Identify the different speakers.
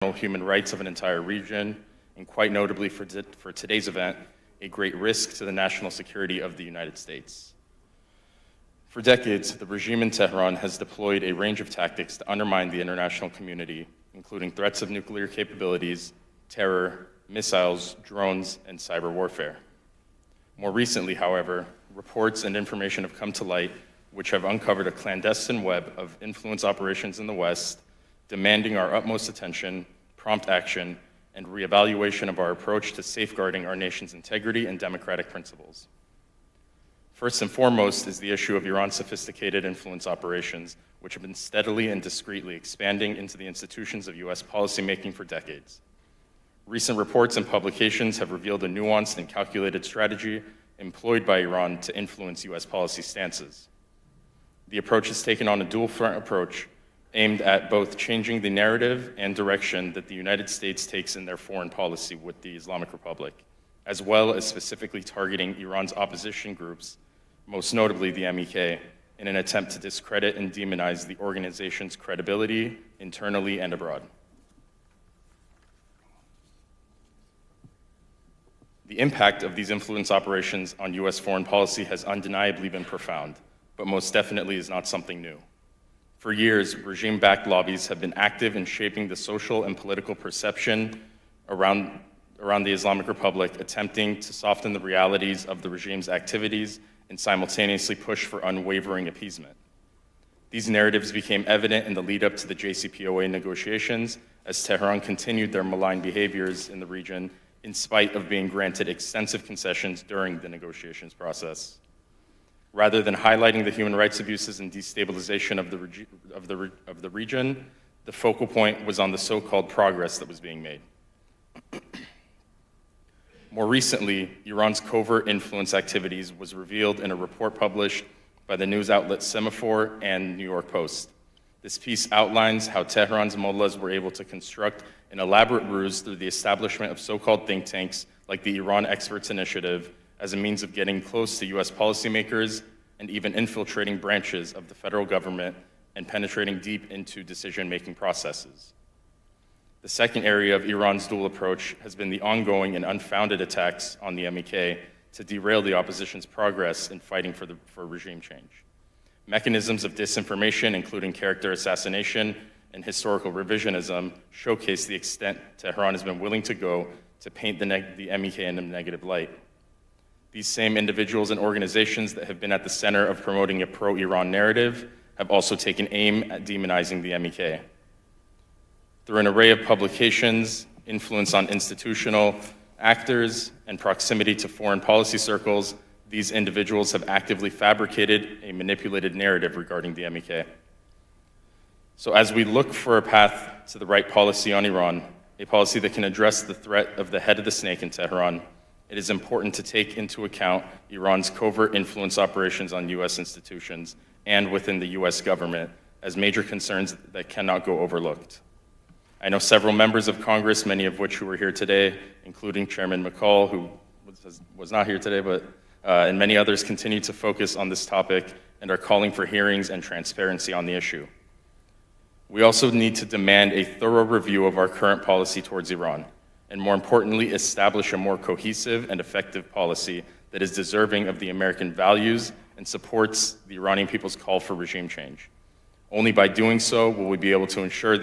Speaker 1: human rights of an entire region, and quite notably for today's event, a great risk to the national security of the United States. For decades, the regime in Tehran has deployed a range of tactics to undermine the international community, including threats of nuclear capabilities, terror, missiles, drones, and cyber warfare. More recently, however, reports and information have come to light which have uncovered a clandestine web of influence operations in the West, demanding our utmost attention, prompt action, and reevaluation of our approach to safeguarding our nation's integrity and democratic principles. First and foremost is the issue of Iran's sophisticated influence operations, which have been steadily and discreetly expanding into the institutions of US policymaking for decades. Recent reports and publications have revealed a nuanced and calculated strategy employed by Iran to influence US policy stances. The approach has taken on a dual-front approach aimed at both changing the narrative and direction that the United States takes in their foreign policy with the Islamic Republic, as well as specifically targeting Iran's opposition groups, most notably the MEK, in an attempt to discredit and demonize the organization's credibility internally and abroad. The impact of these influence operations on US foreign policy has undeniably been profound, but most definitely is not something new. For years, regime-backed lobbies have been active in shaping the social and political perception around the Islamic Republic, attempting to soften the realities of the regime's activities and simultaneously push for unwavering appeasement. These narratives became evident in the lead-up to the JCPOA negotiations as Tehran continued their malign behaviors in the region in spite of being granted extensive concessions during the negotiations process. Rather than highlighting the human rights abuses and destabilization of the region, the focal point was on the so-called progress that was being made. More recently, Iran's covert influence activities was revealed in a report published by the news outlet Semaphore and New York Post. This piece outlines how Tehran's mullahs were able to construct an elaborate ruse through the establishment of so-called think tanks like the Iran Experts Initiative as a means of getting close to US policymakers and even infiltrating branches of the federal government and penetrating deep into decision-making processes. The second area of Iran's dual approach has been the ongoing and unfounded attacks on the MEK to derail the opposition's progress in fighting for regime change. Mechanisms of disinformation, including character assassination and historical revisionism, showcase the extent Tehran has been willing to go to paint the MEK in a negative light. These same individuals and organizations that have been at the center of promoting a pro-Iran narrative have also taken aim at demonizing the MEK. Through an array of publications, influence on institutional actors, and proximity to foreign policy circles, these individuals have actively fabricated a manipulated narrative regarding the MEK. So as we look for a path to the right policy on Iran, a policy that can address the threat of the head of the snake in Tehran, it is important to take into account Iran's covert influence operations on US institutions and within the US government as major concerns that cannot go overlooked. I know several members of Congress, many of which who were here today, including Chairman McCall, who was not here today, but and many others continue to focus on this topic and are calling for hearings and transparency on the issue. We also need to demand a thorough review of our current policy towards Iran, and more importantly, establish a more cohesive and effective policy that is deserving of the American values and supports the Iranian people's call for regime change. Only by doing so will we be able to ensure